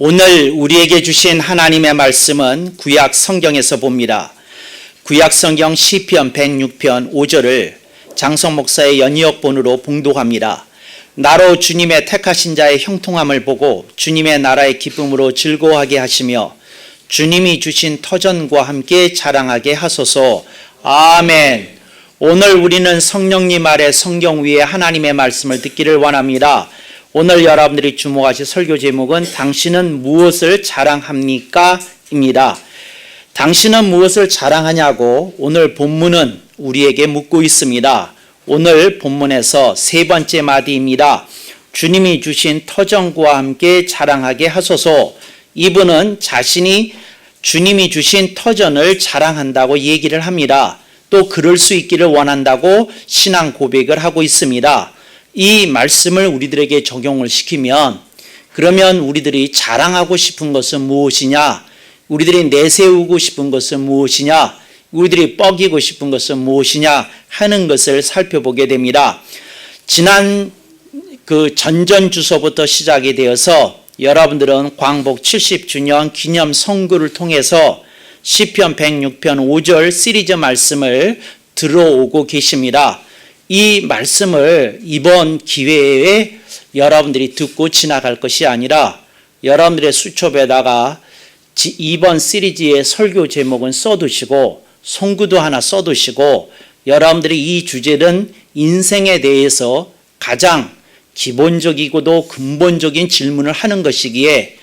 오늘 우리에게 주신 하나님의 말씀은 구약 성경에서 봅니다. 구약 성경 시편 106편 5절을 장성 목사의 연이어본으로 봉독합니다. 나로 주님의 택하신 자의 형통함을 보고 주님의 나라의 기쁨으로 즐거워하게 하시며 주님이 주신 터전과 함께 자랑하게 하소서. 아멘. 오늘 우리는 성령님 아래 성경 위에 하나님의 말씀을 듣기를 원합니다. 오늘 여러분들이 주목하실 설교 제목은 당신은 무엇을 자랑합니까? 입니다. 당신은 무엇을 자랑하냐고 오늘 본문은 우리에게 묻고 있습니다. 오늘 본문에서 세 번째 마디입니다. 주님이 주신 터전과 함께 자랑하게 하소서. 이분은 자신이 주님이 주신 터전을 자랑한다고 얘기를 합니다. 또 그럴 수 있기를 원한다고 신앙 고백을 하고 있습니다. 이 말씀을 우리들에게 적용을 시키면 그러면 우리들이 자랑하고 싶은 것은 무엇이냐? 우리들이 내세우고 싶은 것은 무엇이냐? 우리들이 뻐기고 싶은 것은 무엇이냐? 하는 것을 살펴보게 됩니다. 지난 전전주소부터 시작이 되어서 여러분들은 광복 70주년 기념 선교를 통해서 시편 106편 5절 시리즈 말씀을 들어오고 계십니다. 이 말씀을 이번 기회에 여러분들이 듣고 지나갈 것이 아니라 여러분들의 수첩에다가 이번 시리즈의 설교 제목은 써두시고 송구도 하나 써두시고 여러분들이 이 주제는 인생에 대해서 가장 기본적이고도 근본적인 질문을 하는 것이기에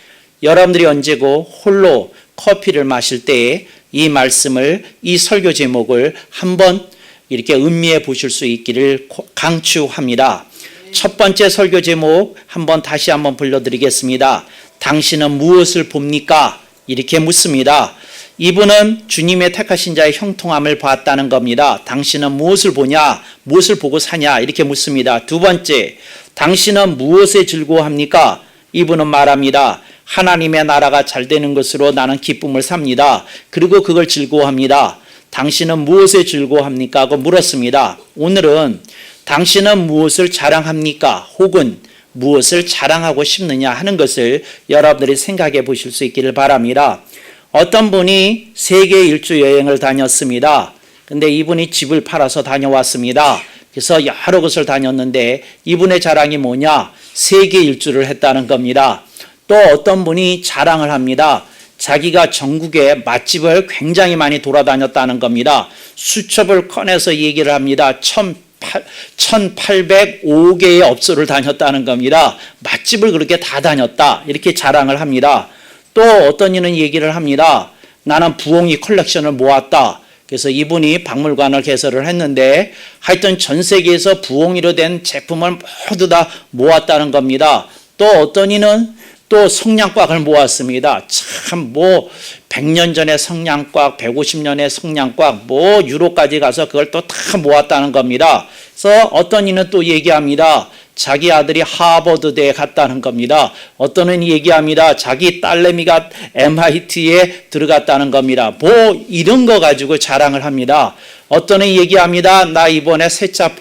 여러분들이 언제고 홀로 커피를 마실 때에 이 말씀을 이 설교 제목을 한번 이렇게 음미해 보실 수 있기를 강추합니다. 첫 번째 설교 제목 다시 한번 불러드리겠습니다. 당신은 무엇을 봅니까? 이렇게 묻습니다. 이분은 주님의 택하신 자의 형통함을 봤다는 겁니다. 당신은 무엇을 보냐? 무엇을 보고 사냐? 이렇게 묻습니다. 두 번째, 당신은 무엇에 즐거워합니까? 이분은 말합니다. 하나님의 나라가 잘 되는 것으로 나는 기쁨을 삽니다. 그리고 그걸 즐거워합니다. 당신은 무엇에 즐거워합니까? 하고 물었습니다. 오늘은 당신은 무엇을 자랑합니까? 혹은 무엇을 자랑하고 싶느냐 하는 것을 여러분들이 생각해 보실 수 있기를 바랍니다. 어떤 분이 세계 일주 여행을 다녔습니다. 근데 이분이 집을 팔아서 다녀왔습니다. 그래서 여러 곳을 다녔는데 이분의 자랑이 뭐냐? 세계 일주를 했다는 겁니다. 또 어떤 분이 자랑을 합니다. 자기가 전국에 맛집을 굉장히 많이 돌아다녔다는 겁니다. 수첩을 꺼내서 얘기를 합니다. 1805개의 업소를 다녔다는 겁니다. 맛집을 그렇게 다 다녔다. 이렇게 자랑을 합니다. 또 어떤 이는 얘기를 합니다. 나는 부엉이 컬렉션을 모았다. 그래서 이분이 박물관을 개설을 했는데 하여튼 전 세계에서 부엉이로 된 제품을 모두 다 모았다는 겁니다. 또 어떤 이는 또 성냥곽을 모았습니다. 참 100년 전의 성냥곽, 150년의 성냥곽, 유로까지 가서 그걸 또 다 모았다는 겁니다. 그래서 어떤 이는 또 얘기합니다. 자기 아들이 하버드대에 갔다는 겁니다. 어떤 이는 얘기합니다. 자기 딸내미가 MIT에 들어갔다는 겁니다. 이런 거 가지고 자랑을 합니다. 어떤 이는 얘기합니다. 나 이번에 새 차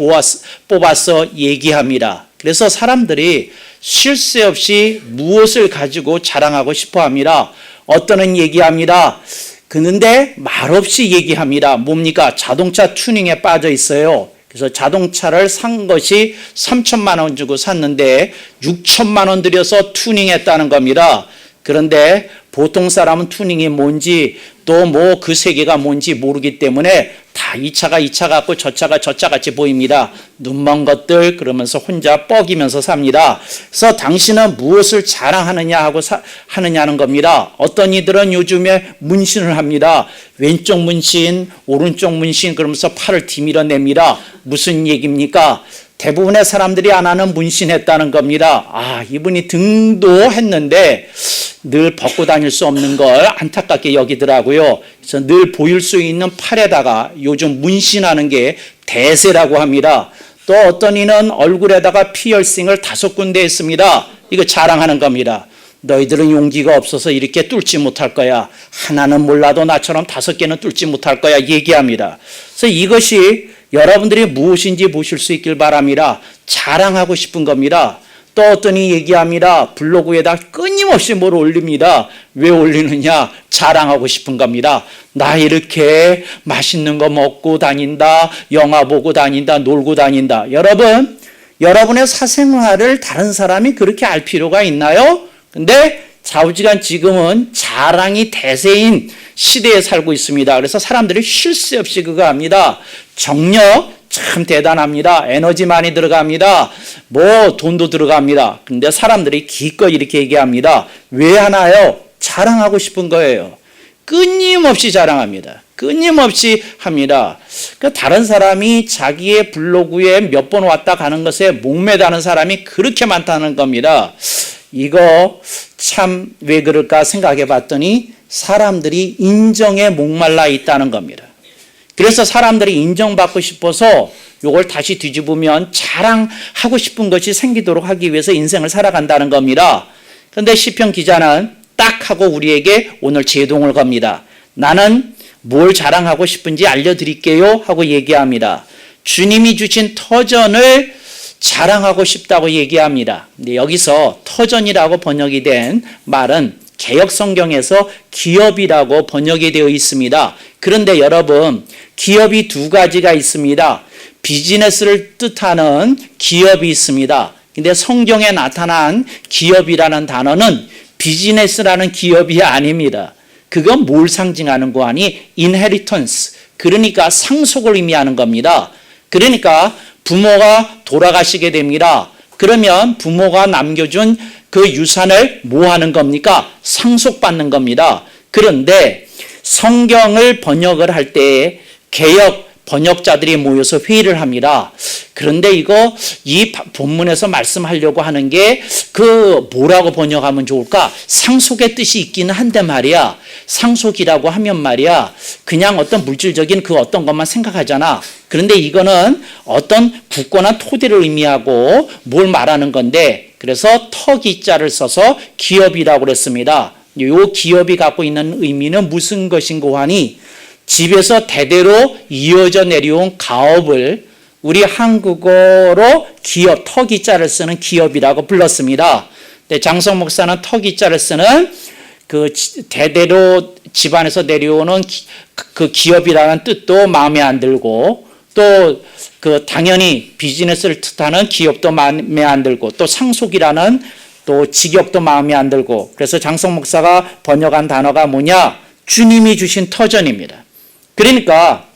뽑았어 얘기합니다. 그래서 사람들이 쉴 새 없이 무엇을 가지고 자랑하고 싶어 합니다. 어떤은 얘기합니다. 그런데 말없이 얘기합니다. 뭡니까? 자동차 튜닝에 빠져 있어요. 그래서 자동차를 산 것이 3천만 원 주고 샀는데 6천만 원 들여서 튜닝했다는 겁니다. 그런데 보통 사람은 튜닝이 뭔지 또 그 세계가 뭔지 모르기 때문에 다 이 차가 이 차 같고 저 차가 저 차 같이 보입니다. 눈먼 것들 그러면서 혼자 뻐기면서 삽니다. 그래서 당신은 무엇을 자랑하느냐 하고 하느냐는 겁니다. 어떤 이들은 요즘에 문신을 합니다. 왼쪽 문신, 오른쪽 문신 그러면서 팔을 디밀어냅니다. 무슨 얘기입니까? 대부분의 사람들이 안 하는 문신했다는 겁니다. 이분이 등도 했는데 늘 벗고 다닐 수 없는 걸 안타깝게 여기더라고요. 그래서 늘 보일 수 있는 팔에다가 요즘 문신하는 게 대세라고 합니다. 또 어떤 이는 얼굴에다가 피어싱을 5군데 했습니다. 이거 자랑하는 겁니다. 너희들은 용기가 없어서 이렇게 뚫지 못할 거야. 하나는 몰라도 나처럼 5개는 뚫지 못할 거야 얘기합니다. 그래서 이것이 여러분들이 무엇인지 보실 수 있길 바랍니다. 자랑하고 싶은 겁니다. 또 어떤 이 얘기합니다. 블로그에다 끊임없이 뭘 올립니다. 왜 올리느냐? 자랑하고 싶은 겁니다. 나 이렇게 맛있는 거 먹고 다닌다. 영화 보고 다닌다. 놀고 다닌다. 여러분, 여러분의 사생활을 다른 사람이 그렇게 알 필요가 있나요? 근데 좌우지간 지금은 자랑이 대세인 시대에 살고 있습니다. 그래서 사람들이 쉴 새 없이 그거 합니다. 정력 참 대단합니다. 에너지 많이 들어갑니다. 뭐 돈도 들어갑니다. 근데 사람들이 기꺼이 이렇게 얘기합니다. 왜 하나요? 자랑하고 싶은 거예요. 끊임없이 자랑합니다. 끊임없이 합니다. 그러니까 다른 사람이 자기의 블로그에 몇 번 왔다 가는 것에 목매다는 사람이 그렇게 많다는 겁니다. 이거 참 왜 그럴까 생각해 봤더니 사람들이 인정에 목말라 있다는 겁니다. 그래서 사람들이 인정받고 싶어서 이걸 다시 뒤집으면 자랑하고 싶은 것이 생기도록 하기 위해서 인생을 살아간다는 겁니다. 그런데 시편 기자는 딱 하고 우리에게 오늘 제동을 겁니다. 나는 뭘 자랑하고 싶은지 알려드릴게요 하고 얘기합니다. 주님이 주신 터전을 자랑하고 싶다고 얘기합니다. 근데 여기서 터전이라고 번역이 된 말은 개역 성경에서 기업이라고 번역이 되어 있습니다. 그런데 여러분, 기업이 두 가지가 있습니다. 비즈니스를 뜻하는 기업이 있습니다. 근데 성경에 나타난 기업이라는 단어는 비즈니스라는 기업이 아닙니다. 그건 뭘 상징하는 거 아니? inheritance. 그러니까 상속을 의미하는 겁니다. 그러니까 부모가 돌아가시게 됩니다. 그러면 부모가 남겨준 그 유산을 뭐 하는 겁니까? 상속받는 겁니다. 그런데 성경을 번역을 할 때 개역 번역자들이 모여서 회의를 합니다. 그런데 이거 이 본문에서 말씀하려고 하는 게 그 뭐라고 번역하면 좋을까? 상속의 뜻이 있기는 한데 말이야. 상속이라고 하면 말이야. 그냥 어떤 물질적인 그 어떤 것만 생각하잖아. 그런데 이거는 어떤 굳건한 토대를 의미하고 뭘 말하는 건데 그래서 터기자를 써서 기업이라고 그랬습니다. 이 기업이 갖고 있는 의미는 무슨 것인고 하니 집에서 대대로 이어져 내려온 가업을 우리 한국어로 기업, 터기자를 쓰는 기업이라고 불렀습니다. 장성 목사는 터기자를 쓰는 그 대대로 집안에서 내려오는 그 기업이라는 뜻도 마음에 안 들고 또 그 당연히 비즈니스를 뜻하는 기업도 마음에 안 들고 또 상속이라는 또 직역도 마음에 안 들고 그래서 장성 목사가 번역한 단어가 뭐냐? 주님이 주신 터전입니다. 그러니까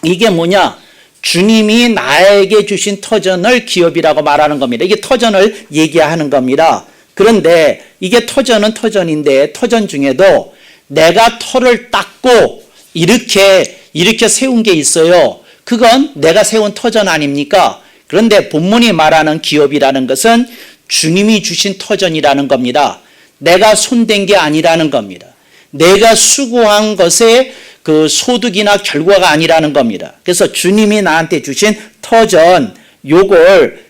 이게 뭐냐? 주님이 나에게 주신 터전을 기업이라고 말하는 겁니다. 이게 터전을 얘기하는 겁니다. 그런데 이게 터전은 터전인데 터전 중에도 내가 터를 닦고 이렇게 세운 게 있어요. 그건 내가 세운 터전 아닙니까? 그런데 본문이 말하는 기업이라는 것은 주님이 주신 터전이라는 겁니다. 내가 손댄 게 아니라는 겁니다. 내가 수고한 것에 그 소득이나 결과가 아니라는 겁니다. 그래서 주님이 나한테 주신 터전, 요걸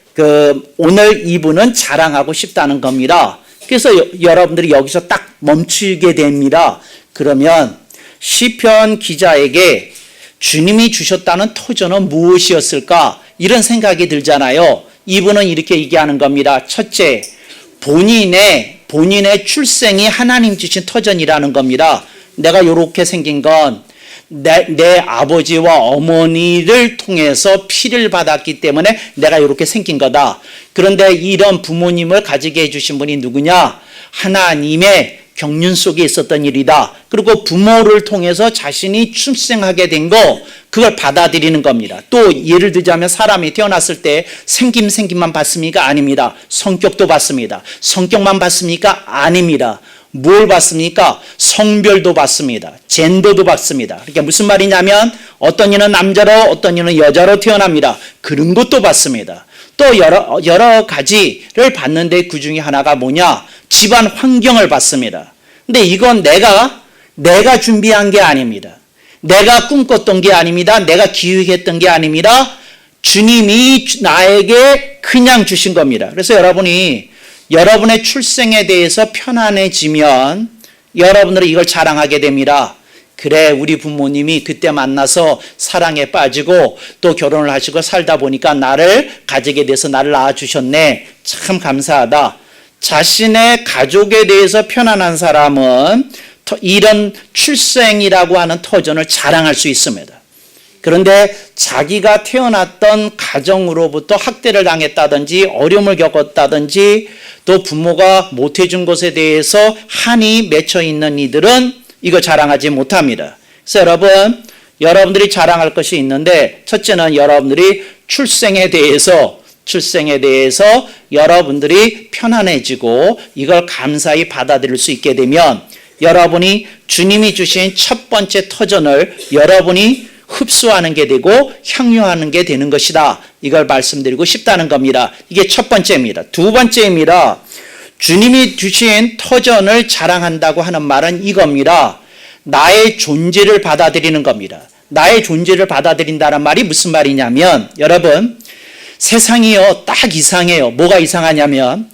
오늘 이분은 자랑하고 싶다는 겁니다. 그래서 여러분들이 여기서 딱 멈추게 됩니다. 그러면 시편 기자에게 주님이 주셨다는 터전은 무엇이었을까? 이런 생각이 들잖아요. 이분은 이렇게 얘기하는 겁니다. 첫째, 본인의 출생이 하나님 주신 터전이라는 겁니다. 내가 이렇게 생긴 건 내 아버지와 어머니를 통해서 피를 받았기 때문에 내가 이렇게 생긴 거다. 그런데 이런 부모님을 가지게 해주신 분이 누구냐? 하나님의 경륜 속에 있었던 일이다. 그리고 부모를 통해서 자신이 출생하게 된 거, 그걸 받아들이는 겁니다. 또 예를 들자면 사람이 태어났을 때 생김만 봤습니까? 아닙니다. 성격도 봤습니다. 성격만 봤습니까? 아닙니다. 뭘 봤습니까? 성별도 봤습니다. 젠더도 봤습니다. 그러니까 무슨 말이냐면 어떤 이는 남자로 어떤 이는 여자로 태어납니다. 그런 것도 봤습니다. 또 여러 가지를 봤는데 그 중에 하나가 뭐냐? 집안 환경을 봤습니다. 근데 이건 내가 준비한 게 아닙니다. 내가 꿈꿨던 게 아닙니다. 내가 기획했던 게 아닙니다. 주님이 나에게 그냥 주신 겁니다. 그래서 여러분이 여러분의 출생에 대해서 편안해지면 여러분들은 이걸 자랑하게 됩니다. 그래, 우리 부모님이 그때 만나서 사랑에 빠지고 또 결혼을 하시고 살다 보니까 나를 가지게 돼서 나를 낳아주셨네. 참 감사하다. 자신의 가족에 대해서 편안한 사람은 이런 출생이라고 하는 터전을 자랑할 수 있습니다. 그런데 자기가 태어났던 가정으로부터 학대를 당했다든지 어려움을 겪었다든지 또 부모가 못해준 것에 대해서 한이 맺혀 있는 이들은 이거 자랑하지 못합니다. 그래서 여러분들이 자랑할 것이 있는데, 첫째는 여러분들이 출생에 대해서 여러분들이 편안해지고 이걸 감사히 받아들일 수 있게 되면 여러분이 주님이 주신 첫 번째 터전을 여러분이 흡수하는 게 되고 향유하는 게 되는 것이다. 이걸 말씀드리고 싶다는 겁니다. 이게 첫 번째입니다. 두 번째입니다. 주님이 주신 터전을 자랑한다고 하는 말은 이겁니다. 나의 존재를 받아들이는 겁니다. 나의 존재를 받아들인다는 말이 무슨 말이냐면, 여러분, 세상이요, 딱 이상해요. 뭐가 이상하냐면,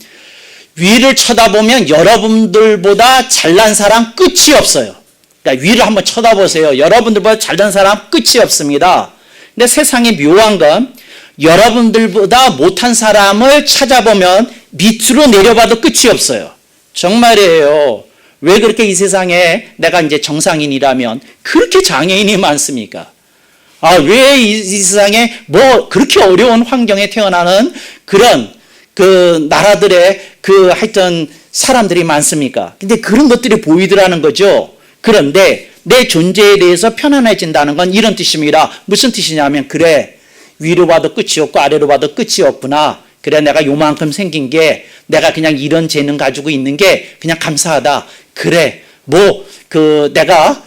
위를 쳐다보면 여러분들보다 잘난 사람 끝이 없어요. 그러니까 위를 한번 쳐다보세요. 여러분들보다 잘난 사람 끝이 없습니다. 근데 세상이 묘한 건 여러분들보다 못한 사람을 찾아보면 밑으로 내려봐도 끝이 없어요. 정말이에요. 왜 그렇게 이 세상에 내가 이제 정상인이라면 그렇게 장애인이 많습니까? 왜 이 세상에 뭐 그렇게 어려운 환경에 태어나는 그런 그 나라들의 하여튼 사람들이 많습니까? 근데 그런 것들이 보이더라는 거죠. 그런데 내 존재에 대해서 편안해진다는 건 이런 뜻입니다. 무슨 뜻이냐면, 그래, 위로 봐도 끝이 없고 아래로 봐도 끝이 없구나. 그래, 내가 요만큼 생긴 게, 내가 그냥 이런 재능 가지고 있는 게 그냥 감사하다. 그래, 내가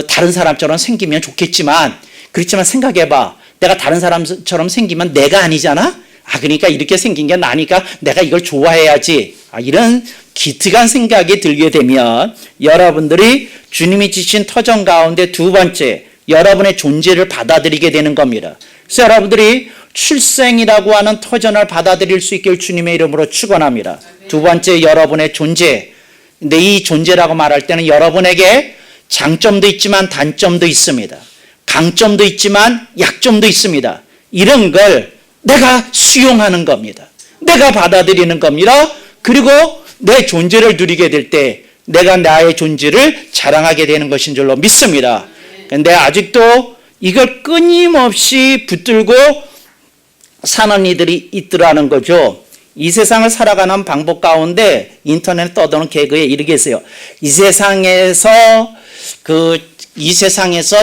다른 사람처럼 생기면 좋겠지만, 그렇지만 생각해봐. 내가 다른 사람처럼 생기면 내가 아니잖아? 그러니까 이렇게 생긴 게 나니까 내가 이걸 좋아해야지. 이런 기특한 생각이 들게 되면 여러분들이 주님이 주신 터전 가운데 두 번째, 여러분의 존재를 받아들이게 되는 겁니다. 그래서 여러분들이 출생이라고 하는 터전을 받아들일 수 있길 주님의 이름으로 축원합니다. 두 번째, 여러분의 존재. 근데 이 존재라고 말할 때는 여러분에게 장점도 있지만 단점도 있습니다. 강점도 있지만 약점도 있습니다. 이런 걸 내가 수용하는 겁니다. 내가 받아들이는 겁니다. 그리고 내 존재를 누리게 될 때 내가 나의 존재를 자랑하게 되는 것인 줄로 믿습니다. 그런데 아직도 이걸 끊임없이 붙들고 사는 이들이 있더라는 거죠. 이 세상을 살아가는 방법 가운데 인터넷에 떠도는 개그에 이렇게 있어요. 이 세상에서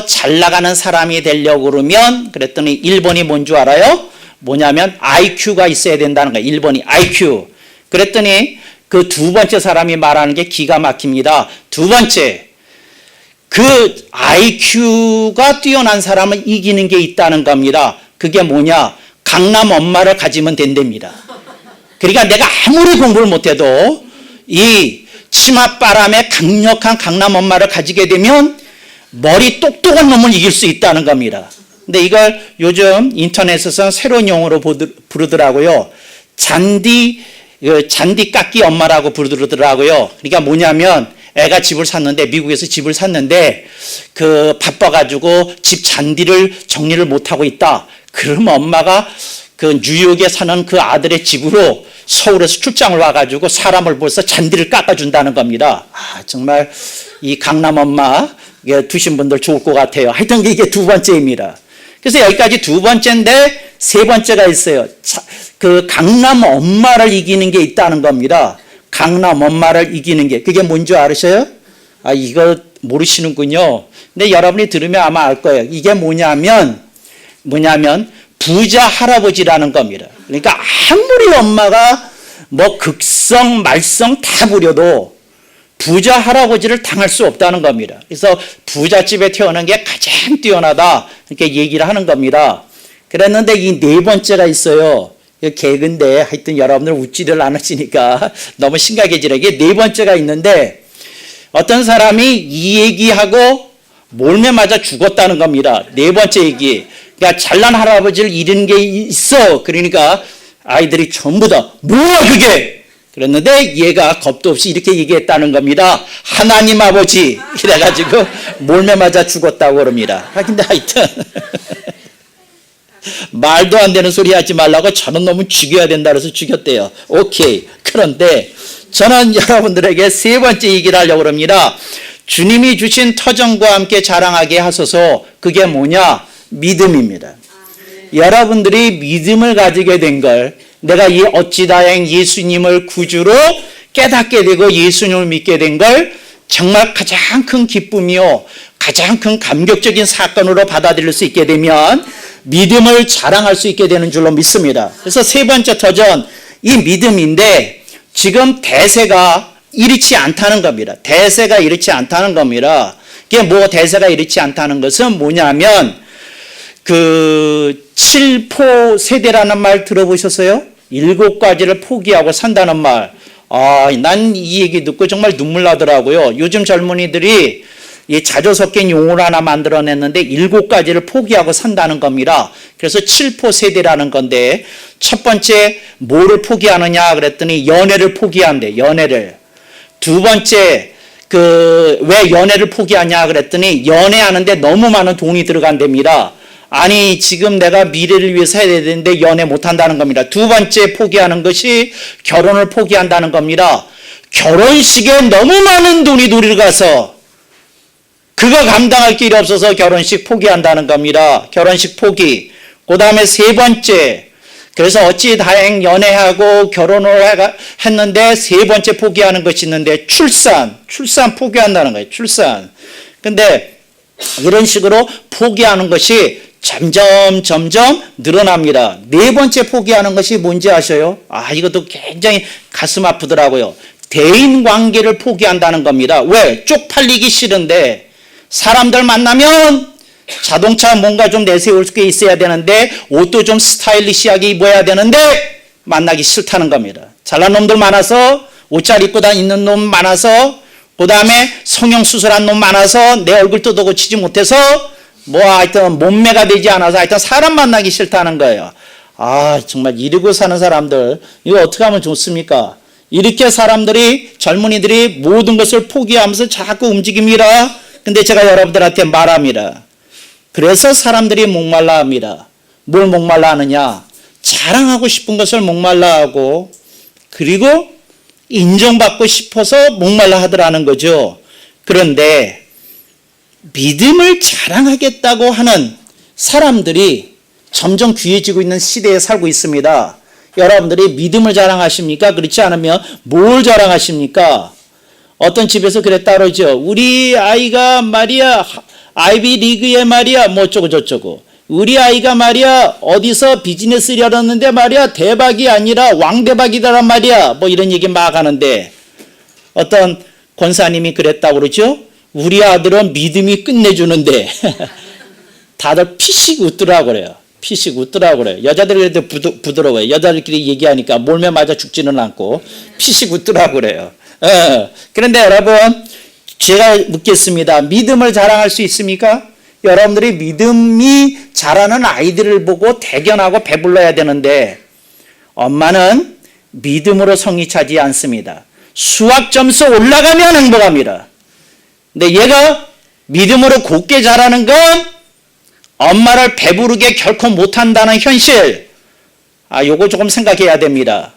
잘 나가는 사람이 되려고 그러면, 그랬더니 1번이 뭔 줄 알아요? 뭐냐면 IQ가 있어야 된다는 거예요. 1번이 IQ. 그랬더니 그 두 번째 사람이 말하는 게 기가 막힙니다. 두 번째, 그 IQ가 뛰어난 사람을 이기는 게 있다는 겁니다. 그게 뭐냐? 강남 엄마를 가지면 된답니다. 그러니까 내가 아무리 공부를 못해도 이 치맛바람에 강력한 강남 엄마를 가지게 되면 머리 똑똑한 놈을 이길 수 있다는 겁니다. 근데 이걸 요즘 인터넷에서는 새로운 용어로 부르더라고요. 잔디 깎기 엄마라고 부르더라고요. 그러니까 뭐냐면, 애가 집을 샀는데, 미국에서 집을 샀는데 바빠가지고 집 잔디를 정리를 못하고 있다. 그럼 엄마가 뉴욕에 사는 그 아들의 집으로 서울에서 출장을 와가지고 사람을 벌써 잔디를 깎아준다는 겁니다. 정말 이 강남 엄마 두신 분들 좋을 것 같아요. 하여튼 이게 두 번째입니다. 그래서 여기까지 두 번째인데, 세 번째가 있어요. 그 강남 엄마를 이기는 게 있다는 겁니다. 강남 엄마를 이기는 게. 그게 뭔지 아시죠? 이거 모르시는군요. 근데 여러분이 들으면 아마 알 거예요. 이게 뭐냐면 부자 할아버지라는 겁니다. 그러니까 아무리 엄마가 극성, 말썽 다 부려도 부자 할아버지를 당할 수 없다는 겁니다. 그래서 부잣집에 태어난 게 가장 뛰어나다, 이렇게 얘기를 하는 겁니다. 그랬는데 이 네 번째가 있어요. 개그인데 하여튼 여러분들 웃지를 않으시니까 너무 심각해지라. 이게 네 번째가 있는데, 어떤 사람이 이 얘기하고 몰매 맞아 죽었다는 겁니다. 네 번째 얘기. 그러니까 잘난 할아버지를 잃은 게 있어. 그러니까 아이들이 전부 다 뭐야 그게? 그랬는데 얘가 겁도 없이 이렇게 얘기했다는 겁니다. 하나님 아버지 이래가지고 몰매 맞아 죽었다고 그럽니다. 근데 하여튼 말도 안 되는 소리 하지 말라고 저는 너무 죽여야 된다 그래서 죽였대요. 오케이. 그런데 저는 여러분들에게 세 번째 얘기를 하려고 합니다. 주님이 주신 터전과 함께 자랑하게 하소서. 그게 뭐냐? 믿음입니다. 여러분들이 믿음을 가지게 된 걸 내가 이 어찌 다행 예수님을 구주로 깨닫게 되고 예수님을 믿게 된 걸 정말 가장 큰 기쁨이요 가장 큰 감격적인 사건으로 받아들일 수 있게 되면 믿음을 자랑할 수 있게 되는 줄로 믿습니다. 그래서 세 번째 터전 이 믿음인데 지금 대세가 이렇지 않다는 겁니다. 대세가 이렇지 않다는 겁니다. 이게 뭐 대세가 이렇지 않다는 것은 뭐냐면 그 7포 세대라는 말 들어보셨어요? 7가지를 포기하고 산다는 말. 난 이 얘기 듣고 정말 눈물 나더라고요. 요즘 젊은이들이 이 자조 섞인 용어를 하나 만들어냈는데 7가지를 포기하고 산다는 겁니다. 그래서 7포 세대라는 건데 첫 번째 뭐를 포기하느냐 그랬더니 연애를 포기한대. 연애를. 두 번째 왜 연애를 포기하냐 그랬더니 연애하는데 너무 많은 돈이 들어간답니다. 아니 지금 내가 미래를 위해서 해야 되는데 연애 못한다는 겁니다. 두 번째 포기하는 것이 결혼을 포기한다는 겁니다. 결혼식에 너무 많은 돈이 들어가서 그거 감당할 길이 없어서 결혼식 포기한다는 겁니다. 결혼식 포기. 그 다음에 세 번째 그래서 어찌 다행 연애하고 결혼을 했는데 세 번째 포기하는 것이 있는데 출산 포기한다는 거예요. 출산. 근데 이런 식으로 포기하는 것이 점점 늘어납니다. 네 번째 포기하는 것이 뭔지 아셔요? 이것도 굉장히 가슴 아프더라고요. 대인 관계를 포기한다는 겁니다. 왜? 쪽팔리기 싫은데 사람들 만나면 자동차 뭔가 좀 내세울 게 있어야 되는데 옷도 좀 스타일리시하게 입어야 되는데 만나기 싫다는 겁니다. 잘난 놈들 많아서 옷 잘 입고 다니는 놈 많아서 그 다음에 성형수술한 놈 많아서 내 얼굴 뜯어 고치지 못해서 하여튼 몸매가 되지 않아서 하여튼 사람 만나기 싫다는 거예요. 정말 이러고 사는 사람들 이거 어떻게 하면 좋습니까? 이렇게 사람들이 젊은이들이 모든 것을 포기하면서 자꾸 움직입니다. 근데 제가 여러분들한테 말합니다. 그래서 사람들이 목말라 합니다. 뭘 목말라 하느냐? 자랑하고 싶은 것을 목말라 하고 그리고 인정받고 싶어서 목말라 하더라는 거죠. 그런데 믿음을 자랑하겠다고 하는 사람들이 점점 귀해지고 있는 시대에 살고 있습니다. 여러분들이 믿음을 자랑하십니까? 그렇지 않으면 뭘 자랑하십니까? 어떤 집에서 그랬다 그러죠. 우리 아이가 말이야 아이비 리그에 말이야 뭐 어쩌고 저쩌고 우리 아이가 말이야 어디서 비즈니스를 열었는데 말이야 대박이 아니라 왕대박이다란 말이야 뭐 이런 얘기 막 하는데 어떤 권사님이 그랬다고 그러죠. 우리 아들은 믿음이 끝내주는데 다들 피식 웃더라고 그래요. 피식 웃더라고 그래요. 여자들도 부드러워요. 여자들끼리 얘기하니까 몰매 맞아 죽지는 않고 피식 웃더라고 그래요. 그런데 여러분 제가 묻겠습니다. 믿음을 자랑할 수 있습니까? 여러분들이 믿음이 자라는 아이들을 보고 대견하고 배불러야 되는데 엄마는 믿음으로 성이 차지 않습니다. 수학 점수 올라가면 행복합니다. 근데 얘가 믿음으로 곱게 자라는 건 엄마를 배부르게 결코 못한다는 현실. 요거 조금 생각해야 됩니다.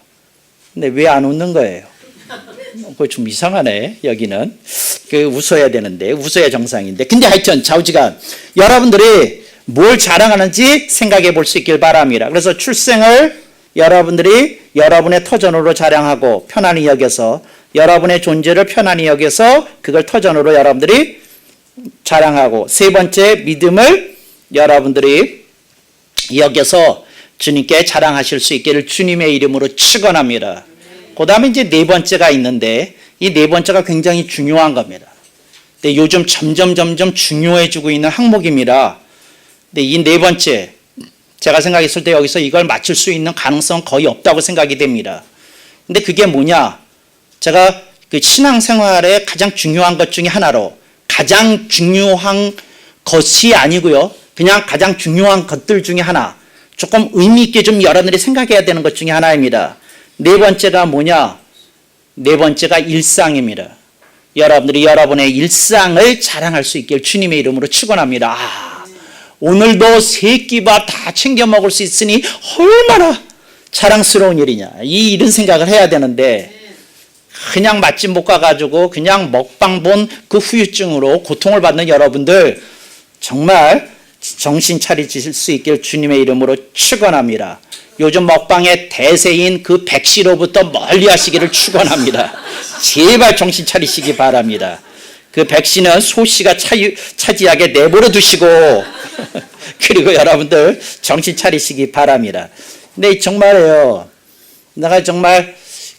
근데 왜 안 웃는 거예요? 그거 좀 이상하네. 여기는 웃어야 되는데 웃어야 정상인데. 근데 하여튼 좌우지간 여러분들이 뭘 자랑하는지 생각해 볼 수 있길 바랍니다. 그래서 출생을 여러분들이 여러분의 터전으로 자랑하고 편안히 여겨서 여러분의 존재를 편안히 여겨서 그걸 터전으로 여러분들이 자랑하고 세 번째 믿음을 여러분들이 여겨서 주님께 자랑하실 수 있기를 주님의 이름으로 축원합니다. 그 다음에 이제 네 번째가 있는데 이 네 번째가 굉장히 중요한 겁니다. 근데 요즘 점점 중요해지고 있는 항목입니다. 근데 이 네 번째 제가 생각했을 때 여기서 이걸 맞출 수 있는 가능성은 거의 없다고 생각이 됩니다. 근데 그게 뭐냐? 제가 그 신앙생활의 가장 중요한 것 중에 하나로 가장 중요한 것이 아니고요. 그냥 가장 중요한 것들 중에 하나. 조금 의미 있게 좀 여러분들이 생각해야 되는 것 중에 하나입니다. 네 번째가 뭐냐? 네 번째가 일상입니다. 여러분들이 여러분의 일상을 자랑할 수 있길 주님의 이름으로 축원합니다. 오늘도 세 끼밥 다 챙겨 먹을 수 있으니 얼마나 자랑스러운 일이냐. 이런 생각을 해야 되는데 그냥 맛집 못 가가지고 그냥 먹방 본 그 후유증으로 고통을 받는 여러분들 정말 정신 차리실 수 있길 주님의 이름으로 축원합니다. 요즘 먹방의 대세인 그 백씨로부터 멀리 하시기를 축원합니다. 제발 정신 차리시기 바랍니다. 그 백씨는 소씨가 차지하게 내버려 두시고 그리고 여러분들 정신 차리시기 바랍니다. 근데 정말요, 내가 정말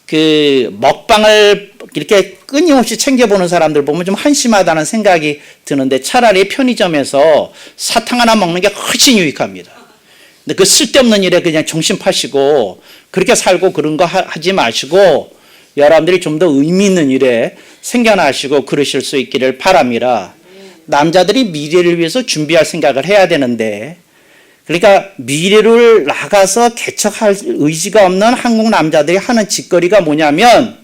그 먹방을 이렇게 끊임없이 챙겨보는 사람들 보면 좀 한심하다는 생각이 드는데 차라리 편의점에서 사탕 하나 먹는 게 훨씬 유익합니다. 근데 그 쓸데없는 일에 그냥 정신 파시고 그렇게 살고 그런 거 하지 마시고 여러분들이 좀 더 의미 있는 일에 생겨나시고 그러실 수 있기를 바랍니다. 남자들이 미래를 위해서 준비할 생각을 해야 되는데 그러니까 미래를 나가서 개척할 의지가 없는 한국 남자들이 하는 짓거리가 뭐냐면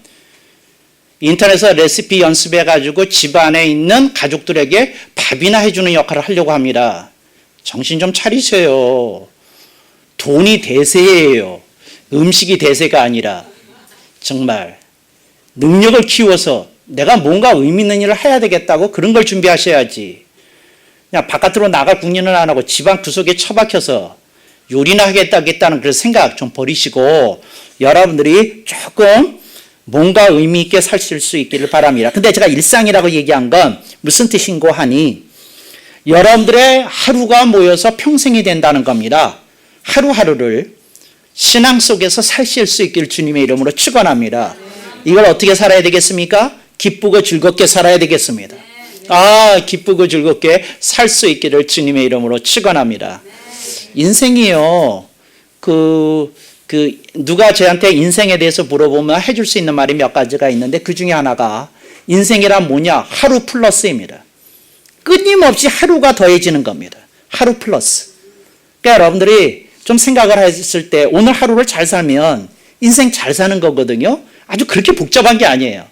인터넷에서 레시피 연습해가지고 집안에 있는 가족들에게 밥이나 해주는 역할을 하려고 합니다. 정신 좀 차리세요. 돈이 대세예요. 음식이 대세가 아니라 정말 능력을 키워서 내가 뭔가 의미 있는 일을 해야 되겠다고 그런 걸 준비하셔야지. 그냥 바깥으로 나갈 궁리는 안 하고 집안 구석에 처박혀서 요리나 하겠다는 그런 생각 좀 버리시고 여러분들이 조금 뭔가 의미 있게 사실 수 있기를 바랍니다. 근데 제가 일상이라고 얘기한 건 무슨 뜻인고 하니 여러분들의 하루가 모여서 평생이 된다는 겁니다. 하루하루를 신앙 속에서 사실 수 있기를 주님의 이름으로 축원합니다. 이걸 어떻게 살아야 되겠습니까? 기쁘고 즐겁게 살아야 되겠습니다. 기쁘고 즐겁게 살 수 있기를 주님의 이름으로 축원합니다. 인생이요. 누가 저한테 인생에 대해서 물어보면 해줄 수 있는 말이 몇 가지가 있는데 그 중에 하나가 인생이란 뭐냐? 하루 플러스입니다. 끊임없이 하루가 더해지는 겁니다. 하루 플러스. 그러니까 여러분들이 좀 생각을 했을 때 오늘 하루를 잘 살면 인생 잘 사는 거거든요. 아주 그렇게 복잡한 게 아니에요.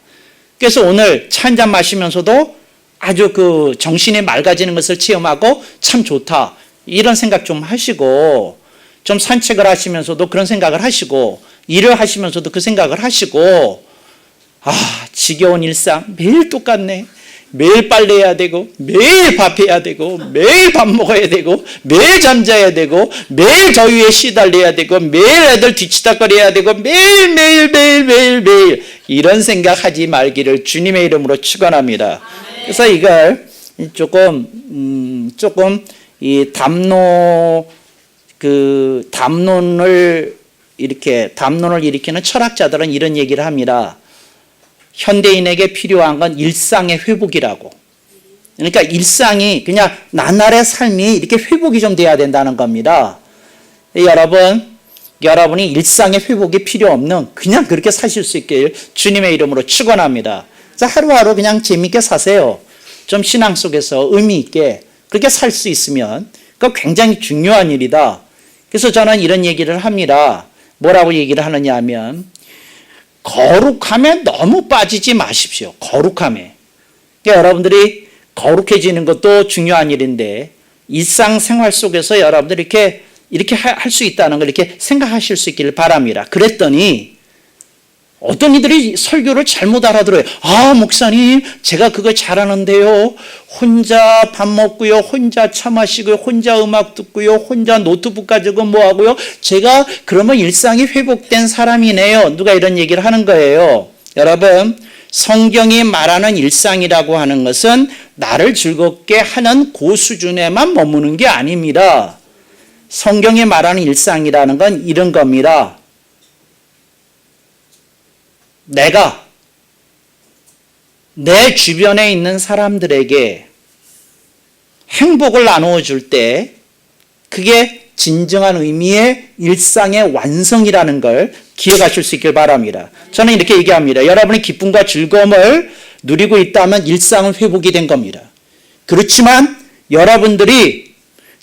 그래서 오늘 차 한잔 마시면서도 아주 그 정신이 맑아지는 것을 체험하고 참 좋다. 이런 생각 좀 하시고 좀 산책을 하시면서도 그런 생각을 하시고 일을 하시면서도 그 생각을 하시고 지겨운 일상 매일 똑같네. 매일 빨래해야 되고 매일 밥해야 되고 매일 밥 먹어야 되고 매일 잠자야 되고 매일 더위에 시달려야 되고 매일 애들 뒤치다거려야 되고 매일 이런 생각하지 말기를 주님의 이름으로 축원합니다. 그래서 이걸 조금 이 담론을 일으키는 철학자들은 이런 얘기를 합니다. 현대인에게 필요한 건 일상의 회복이라고. 그러니까 일상이 그냥 나날의 삶이 이렇게 회복이 좀 돼야 된다는 겁니다. 여러분이 일상의 회복이 필요 없는 그냥 그렇게 사실 수 있길 주님의 이름으로 축원합니다. 그래서 하루하루 그냥 재미있게 사세요. 좀 신앙 속에서 의미 있게 그렇게 살 수 있으면 그거 굉장히 중요한 일이다. 그래서 저는 이런 얘기를 합니다. 뭐라고 얘기를 하느냐 하면 거룩함에 너무 빠지지 마십시오. 거룩함에. 그러니까 여러분들이 거룩해지는 것도 중요한 일인데 일상생활 속에서 여러분들이 이렇게 할 수 있다는 걸 이렇게 생각하실 수 있기를 바랍니다. 그랬더니 어떤 이들이 설교를 잘못 알아들어요. 목사님, 제가 그거 잘하는데요. 혼자 밥 먹고요. 혼자 차 마시고요. 혼자 음악 듣고요. 혼자 노트북 가지고 뭐 하고요. 제가 그러면 일상이 회복된 사람이네요. 누가 이런 얘기를 하는 거예요. 여러분, 성경이 말하는 일상이라고 하는 것은 나를 즐겁게 하는 그 수준에만 머무는 게 아닙니다. 성경이 말하는 일상이라는 건 이런 겁니다. 내가 내 주변에 있는 사람들에게 행복을 나누어 줄 때 그게 진정한 의미의 일상의 완성이라는 걸 기억하실 수 있길 바랍니다. 저는 이렇게 얘기합니다. 여러분이 기쁨과 즐거움을 누리고 있다면 일상은 회복이 된 겁니다. 그렇지만 여러분들이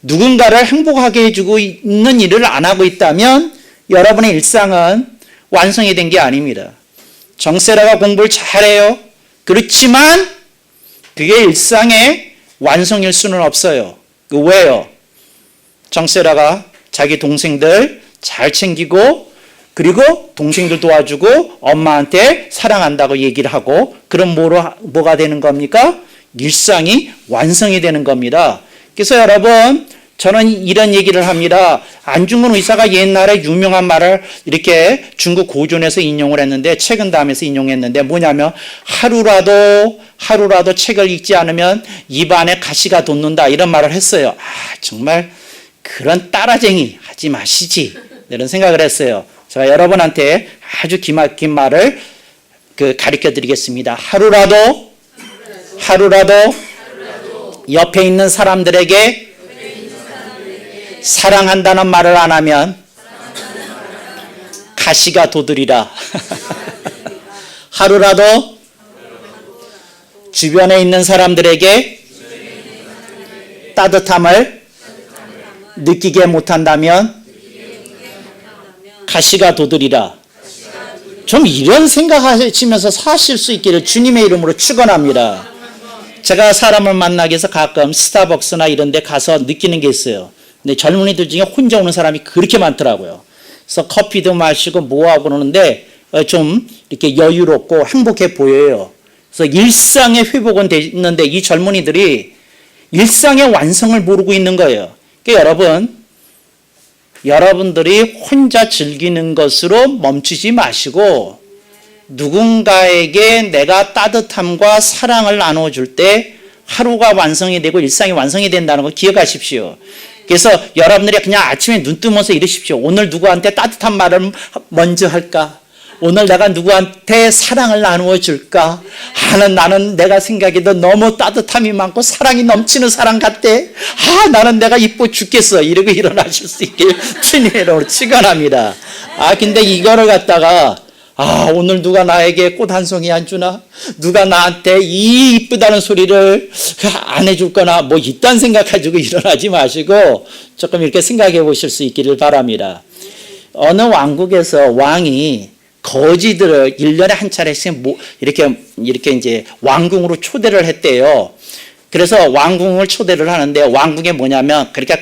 누군가를 행복하게 해주고 있는 일을 안 하고 있다면 여러분의 일상은 완성이 된 게 아닙니다. 정세라가 공부를 잘해요. 그렇지만 그게 일상의 완성일 수는 없어요. 왜요? 정세라가 자기 동생들 잘 챙기고 그리고 동생들 도와주고 엄마한테 사랑한다고 얘기를 하고 그럼 뭐가 되는 겁니까? 일상이 완성이 되는 겁니다. 그래서 여러분 저는 이런 얘기를 합니다. 안중근 의사가 옛날에 유명한 말을 이렇게 중국 고전에서 인용을 했는데 책은 다음에서 인용했는데 뭐냐면 하루라도 책을 읽지 않으면 입안에 가시가 돋는다 이런 말을 했어요. 정말 그런 따라쟁이 하지 마시지 이런 생각을 했어요. 제가 여러분한테 아주 기막힌 말을 가르쳐 드리겠습니다. 하루라도 옆에 있는 사람들에게 사랑한다는 말을 안 하면 가시가 돋으리라. 하루라도 주변에 있는 사람들에게 따뜻함을 느끼게 못한다면 가시가 돋으리라. 좀 이런 생각하시면서 사실 수 있기를 주님의 이름으로 축원합니다. 제가 사람을 만나기 위해서 가끔 스타벅스나 이런 데 가서 느끼는 게 있어요. 근데 젊은이들 중에 혼자 오는 사람이 그렇게 많더라고요. 그래서 커피도 마시고 뭐하고 그러는데 좀 이렇게 여유롭고 행복해 보여요. 그래서 일상의 회복은 됐는데 이 젊은이들이 일상의 완성을 모르고 있는 거예요. 그러니까 여러분들이 혼자 즐기는 것으로 멈추지 마시고 누군가에게 내가 따뜻함과 사랑을 나눠줄 때 하루가 완성이 되고 일상이 완성이 된다는 거 기억하십시오. 그래서 여러분들이 그냥 아침에 눈 뜨면서 이러십시오. 오늘 누구한테 따뜻한 말을 먼저 할까? 오늘 내가 누구한테 사랑을 나누어 줄까? 나는 내가 생각해도 너무 따뜻함이 많고 사랑이 넘치는 사람 같대. 나는 내가 이뻐 죽겠어. 이러고 일어나실 수 있길 주님의 이름으로 축원합니다. 근데 이거를 갖다가 오늘 누가 나에게 꽃 한 송이 안 주나? 누가 나한테 이 이쁘다는 소리를 안 해줄 거나 뭐 이딴 생각 가지고 일어나지 마시고 조금 이렇게 생각해 보실 수 있기를 바랍니다. 어느 왕국에서 왕이 거지들을 1년에 한 차례씩 이렇게 이제 왕궁으로 초대를 했대요. 그래서 왕궁을 초대를 하는데 왕궁에 뭐냐면 그렇게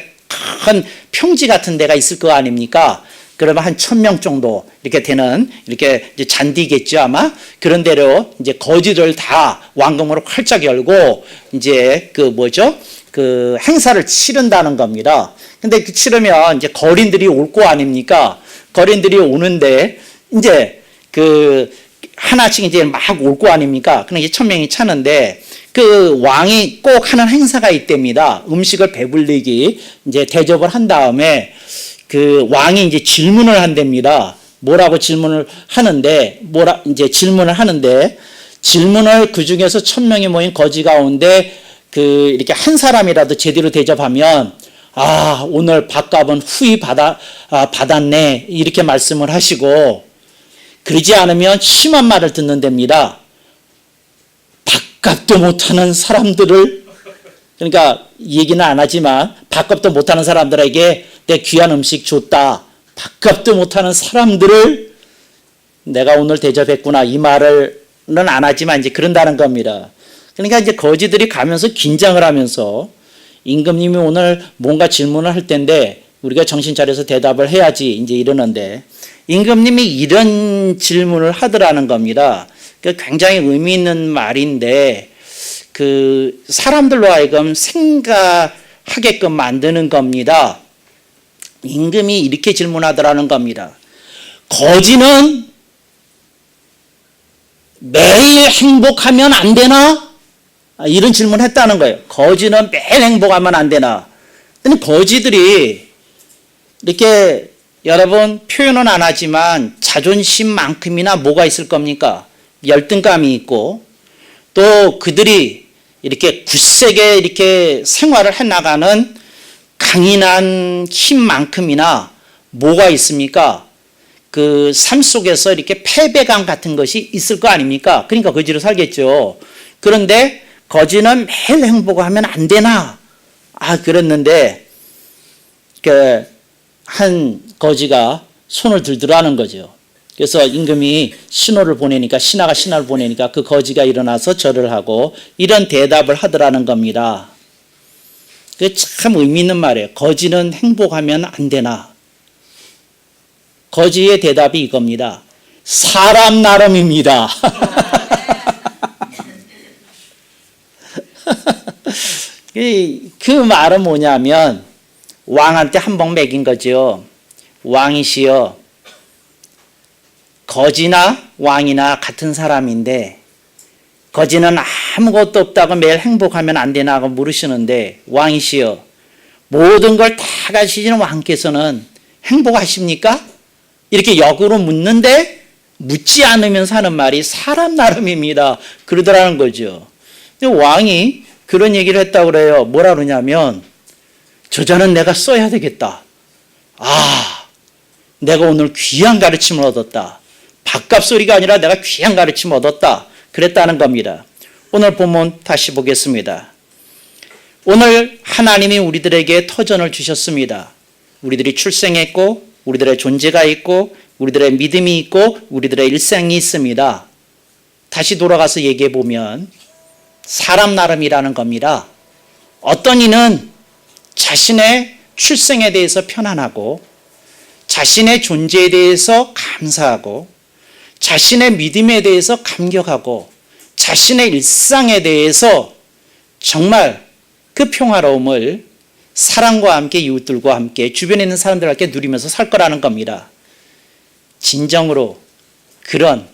큰 평지 같은 데가 있을 거 아닙니까? 그러면 한 1000명 정도 이렇게 되는 이렇게 이제 잔디겠죠 아마 그런 데로 이제 거지를 다 왕궁으로 활짝 열고 이제 그 행사를 치른다는 겁니다. 근데 치르면 이제 거린들이 올 거 아닙니까? 거린들이 오는데 이제 하나씩 이제 막 올 거 아닙니까? 그럼 이제 1000명이 차는데 그 왕이 꼭 하는 행사가 있답니다. 음식을 배불리기 이제 대접을 한 다음에 그 왕이 이제 질문을 한답니다. 뭐라고 질문을 하는데 질문을 그 중에서 1000명이 모인 거지 가운데 이렇게 한 사람이라도 제대로 대접하면 오늘 밥값은 후히 받았네 이렇게 말씀을 하시고 그러지 않으면 심한 말을 듣는답니다. 밥값도 못하는 사람들을 그러니까 얘기는 안 하지만 밥값도 못하는 사람들에게 내 귀한 음식 줬다. 밥값도 못하는 사람들을 내가 오늘 대접했구나. 이 말은 안 하지만 이제 그런다는 겁니다. 그러니까 이제 거지들이 가면서 긴장을 하면서 임금님이 오늘 뭔가 질문을 할 텐데 우리가 정신 차려서 대답을 해야지 이제 이러는데 임금님이 이런 질문을 하더라는 겁니다. 굉장히 의미 있는 말인데 사람들로 하여금 생각하게끔 만드는 겁니다. 임금이 이렇게 질문하더라는 겁니다. 거지는 매일 행복하면 안 되나? 이런 질문을 했다는 거예요. 거지는 매일 행복하면 안 되나? 근데 거지들이 이렇게 여러분 표현은 안 하지만 자존심만큼이나 뭐가 있을 겁니까? 열등감이 있고 또 그들이 이렇게 굳세게 이렇게 생활을 해나가는 강인한 힘만큼이나 뭐가 있습니까? 그 삶 속에서 이렇게 패배감 같은 것이 있을 거 아닙니까? 그러니까 거지로 살겠죠. 그런데 거지는 매일 행복하면 안 되나? 그랬는데 한 거지가 손을 들더라는 거죠. 그래서 임금이 신호를 보내니까 신하가 신하를 보내니까 그 거지가 일어나서 절을 하고 이런 대답을 하더라는 겁니다. 그게 참 의미 있는 말이에요. 거지는 행복하면 안 되나? 거지의 대답이 이겁니다. 사람 나름입니다. 그 말은 뭐냐면 왕한테 한 번 먹인 거죠. 왕이시여, 거지나 왕이나 같은 사람인데 거지는 아무것도 없다고 매일 행복하면 안 되나 하고 물으시는데 왕이시여, 모든 걸 다 가지시는 왕께서는 행복하십니까? 이렇게 역으로 묻는데 묻지 않으면 사는 말이 사람 나름입니다. 그러더라는 거죠. 근데 왕이 그런 얘기를 했다고 그래요. 뭐라 그러냐면 저자는 내가 써야 되겠다. 아, 내가 오늘 귀한 가르침을 얻었다. 밥값 소리가 아니라 내가 귀한 가르침을 얻었다. 그랬다는 겁니다. 오늘 본문 다시 보겠습니다. 오늘 하나님이 우리들에게 터전을 주셨습니다. 우리들이 출생했고 우리들의 존재가 있고 우리들의 믿음이 있고 우리들의 일생이 있습니다. 다시 돌아가서 얘기해 보면 사람 나름이라는 겁니다. 어떤 이는 자신의 출생에 대해서 편안하고 자신의 존재에 대해서 감사하고 자신의 믿음에 대해서 감격하고 자신의 일상에 대해서 정말 그 평화로움을 사랑과 함께 이웃들과 함께 주변에 있는 사람들과 함께 누리면서 살 거라는 겁니다. 진정으로 그런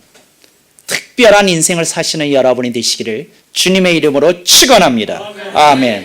특별한 인생을 사시는 여러분이 되시기를 주님의 이름으로 축원합니다. 아멘.